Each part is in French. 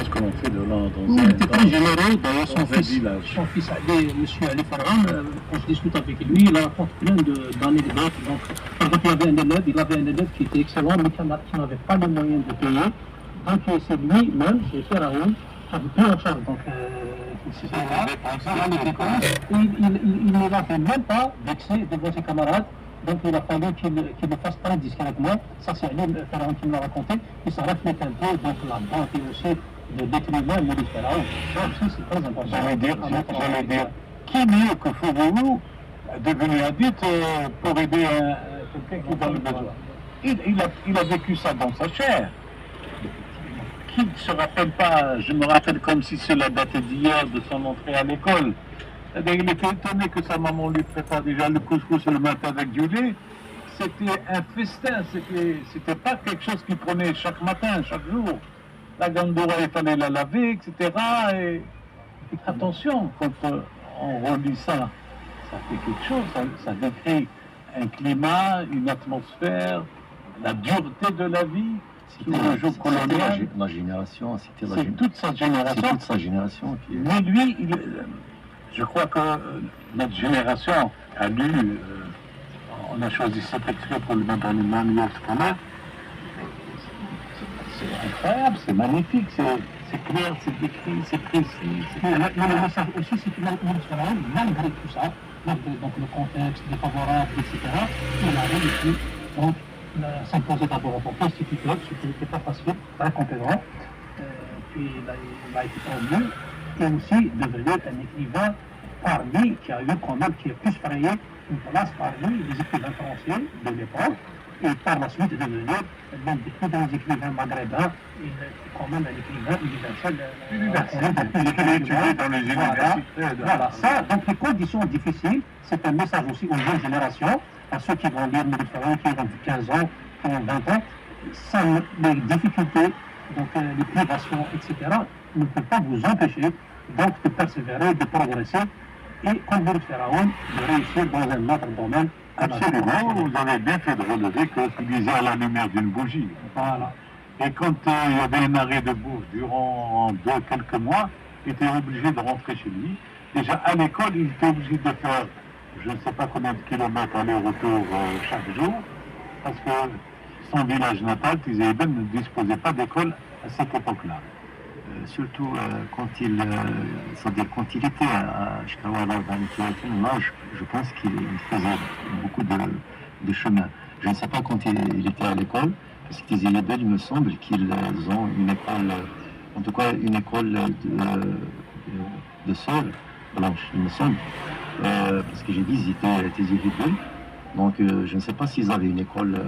ce que l'on fait de là Il était très généreux, d'ailleurs son fils Ali, M. Ali Farhan, quand je discute avec lui, il raconte plein d'anecdotes. Donc, par exemple, il avait un élève qui était excellent, mais qui n'avait pas les moyens de payer. Donc, c'est lui-même, c'est Pharaon, qui avait pris en charge. Donc, il ne l'avait même pas vexé devant ses camarades. Donc il a fallu qu'il le fasse très discrètement. Ça, c'est Ali Pharaon qui me l'a raconté. Et ça reflète un peu donc, la bonté aussi de l'écrivain Maurice Pharaon. Ça aussi, c'est très important. J'allais dire, qui mieux que Fouroulou, devenu adulte, pour aider quelqu'un qui est dans le besoin. Il a vécu ça dans sa chair. Qui ne se rappelle pas, je me rappelle comme si cela datait d'hier, de son entrée à l'école. C'est-à-dire, il était étonné que sa maman lui prépare déjà le couscous le matin avec du lait. C'était un festin, c'était pas quelque chose qu'il prenait chaque matin, chaque jour. La gandoura, il fallait la laver, etc. Et attention, quand on relit ça, ça fait quelque chose, ça décrit un climat, une atmosphère, la dureté de la vie. C'était la génération, c'est toute sa génération. C'est toute sa génération qui est... Mais lui, je crois que notre génération a lu, on a choisi cet extrait pour le mettre dans les manuels scolaires. C'est incroyable, c'est magnifique, c'est clair, c'est décrit, c'est précis. Mais le message aussi, c'est que malgré tout ça, malgré donc, le contexte défavorable, etc., il a réussi donc s'imposer d'abord en tant qu'instituteur, ce qui n'était pas facile, très compétent, puis il a été promu, et aussi devenu un écrivain parmi, qui a plus frayé une place parmi les écrivains français de l'époque, et par la suite est devenu l'un des plus grands écrivains maghrébins, et quand même un écrivain universel. Dans les universités. Voilà, ça, donc les conditions difficiles, c'est un message aussi aux jeunes générations, à ceux qui vont lire Maurice Pharaon, qui ont 15 ans, qui ont 20 ans, sans les difficultés, donc les privations, etc., ne peuvent pas vous empêcher donc de persévérer, de progresser, et comme Maurice Pharaon, de réussir dans un autre domaine. Absolument, vous avez bien fait de relever que tu disais à la lumière d'une bougie. Voilà. Et quand il y avait un arrêt de bourse durant quelques mois, il était obligé de rentrer chez lui. Déjà à l'école, il était obligé de faire je ne sais pas combien de kilomètres aller-retour chaque jour, parce que son village natal, Tizi Eben, ne disposait pas d'école à cette époque-là. Surtout quand il était à Shkawa, là, je pense qu'il faisait beaucoup de chemin. Je ne sais pas quand il était à l'école, parce que Tizi Eben, il me semble qu'ils ont une école, en tout cas une école de sœurs blanches, il me semble. Parce que j'ai visité Tizi Eben, donc je ne sais pas s'ils avaient une école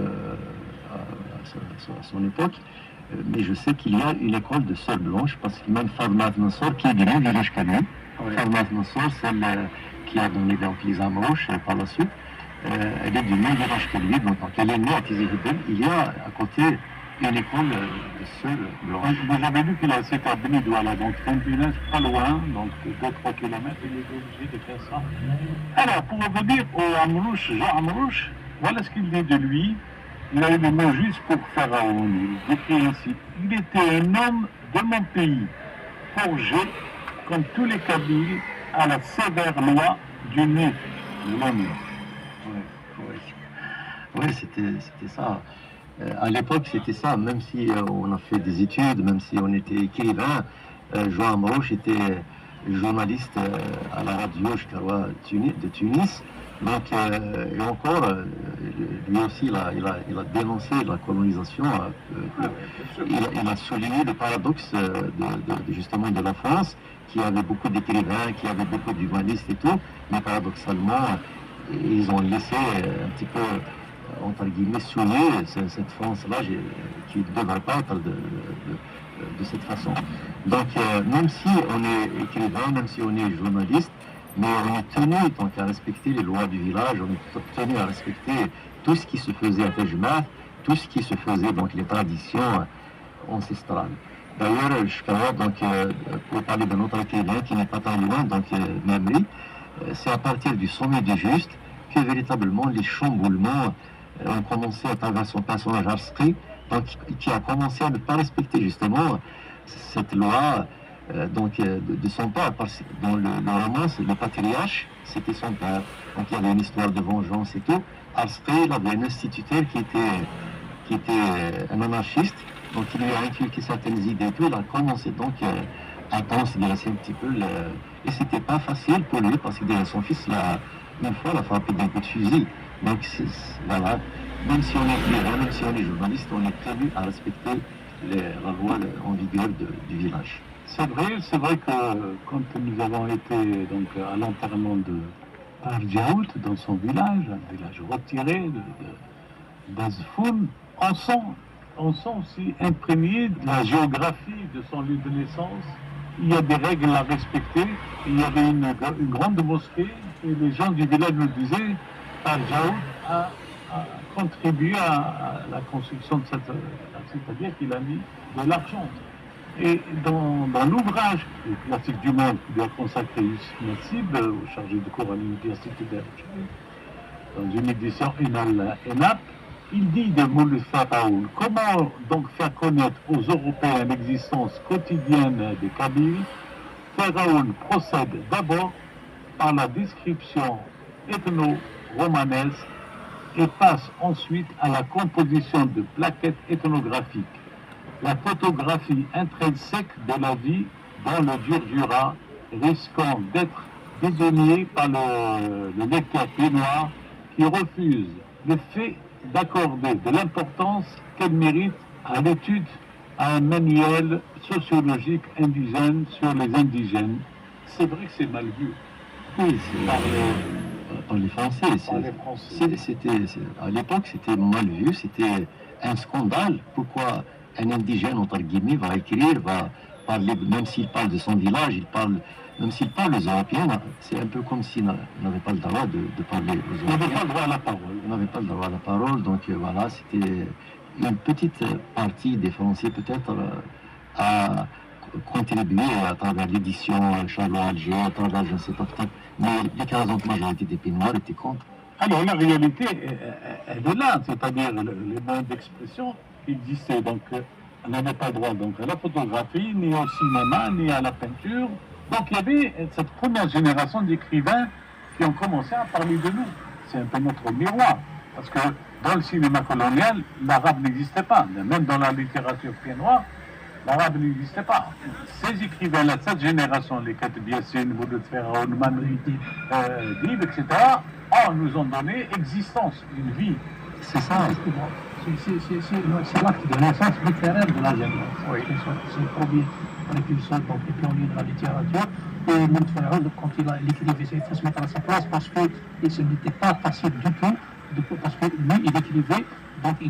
à son époque, mais je sais qu'il y a une école de sœurs blanches, parce que même Fadma Nassor, qui est du même village qu'à lui, Fadma Nassor, celle qui a donné donc les Amrouches par la suite, elle est du même village que lui, donc elle est née à Tizi Eben. Il y a à côté une école de sœurs blanches. Vous avez vu qu'il s'est à Benidouala, donc c'est un village pas loin, donc 2-3 km, il est obligé de faire ça. Alors, pour revenir au Amrouche, Jean Amrouche, voilà ce qu'il dit de lui. Il a eu le mot juste pour Pharaon. Il écrit ainsi: il était un homme de mon pays, forgé, comme tous les Kabyles, à la sévère loi du Nif, l'homme. Oui, c'était ça. À l'époque, c'était ça. Même si on a fait des études, même si on était écrivain, Jean Amrouche était journaliste à la radio de Tunis. Donc, et encore, lui aussi, il a dénoncé la colonisation. Il a souligné le paradoxe justement de la France, qui avait beaucoup d'écrivains, qui avait beaucoup d'humanistes et tout, mais paradoxalement, ils ont laissé un petit peu, entre guillemets, souiller cette France-là, qui ne devrait pas être de cette façon. Donc, même si on est écrivain, même si on est journaliste, mais on est tenu donc à respecter les lois du village, on est tenu à respecter tout ce qui se faisait à Tajma, tout ce qui se faisait, donc les traditions ancestrales. D'ailleurs, donc, pour parler d'un autre écrivain qui n'est pas très loin, donc Memri, c'est à partir du sommet du Juste que véritablement les chamboulements ont commencé à travers son personnage Arskri, donc qui a commencé à ne pas respecter justement cette loi de son père. Parce que dans le roman, le patriarche, c'était son père. Donc il y avait une histoire de vengeance et tout. Après, il avait un instituteur qui était un anarchiste. Donc il lui a inculqué certaines idées et tout. Il a commencé donc à transgresser un petit peu. Et c'était pas facile pour lui parce que déjà son fils, une fois, l'a frappé d'un coup de fusil. Donc voilà. Même si on est écrivain, même si on est journaliste, on est tenu à respecter la loi en vigueur du village. C'est vrai que quand nous avons été donc, à l'enterrement de Arjaout, dans son village, un village retiré d'Azfoun, on sent aussi imprégné de la géographie de son lieu de naissance. Il y a des règles à respecter. Il y avait une grande mosquée et les gens du village nous disaient Arjaout a contribué à la construction de c'est-à-dire qu'il a mis de l'argent. Et dans l'ouvrage le classique du monde qui doit consacrer Youssef Nassib, chargé de cours à l'université d'Alger, dans une édition ENAP, il dit de Moulay Pharaoun, comment donc faire connaître aux Européens l'existence quotidienne des Kabyles? Pharaoun procède d'abord par la description ethno-romanesque et passe ensuite à la composition de plaquettes ethnographiques. La photographie intrinsèque de la vie dans le Djurdjura, risquant d'être désignée par le lecteur pied-noir qui refuse le fait d'accorder de l'importance qu'elle mérite à l'étude à un manuel sociologique indigène sur les indigènes. C'est vrai que c'est mal vu. Oui, par les Français. À l'époque, c'était mal vu, c'était un scandale. Pourquoi un indigène, entre guillemets, va écrire, va parler, même s'il parle de son village, même s'il parle aux Européens, c'est un peu comme s'il n'avait pas le droit de parler aux Européens. Il n'avait pas le droit à la parole. Il n'avait pas le droit à la parole, donc voilà, c'était une petite partie des Français peut-être à contribuer à travers l'édition Charlot Alger, à travers, je ne sais pas, peut-être, mais l'écrasante majorité des pays noirs étaient contre. Alors la réalité, elle est là, c'est-à-dire les moyens d'expression existaient, donc on n'avait pas droit donc, à la photographie, ni au cinéma, ni à la peinture. Donc il y avait cette première génération d'écrivains qui ont commencé à parler de nous. C'est un peu notre miroir, parce que dans le cinéma colonial, l'arabe n'existait pas, même dans la littérature pied-noire, l'arabe n'existait pas. Ces écrivains-là, cette génération, les Katib Yassine, Boudet Pharaoun, Manri, Dib, etc., nous ont donné existence, une vie. C'est ça. C'est l'acte de naissance littéraire de la génération. Oui. C'est le premier précurseur, donc les pionniers de la littérature. Et Boudet Pharaoun, quand il écrivait, il faut se mettre à sa place parce que ce n'était pas facile du tout, parce que lui, il écrivait, donc il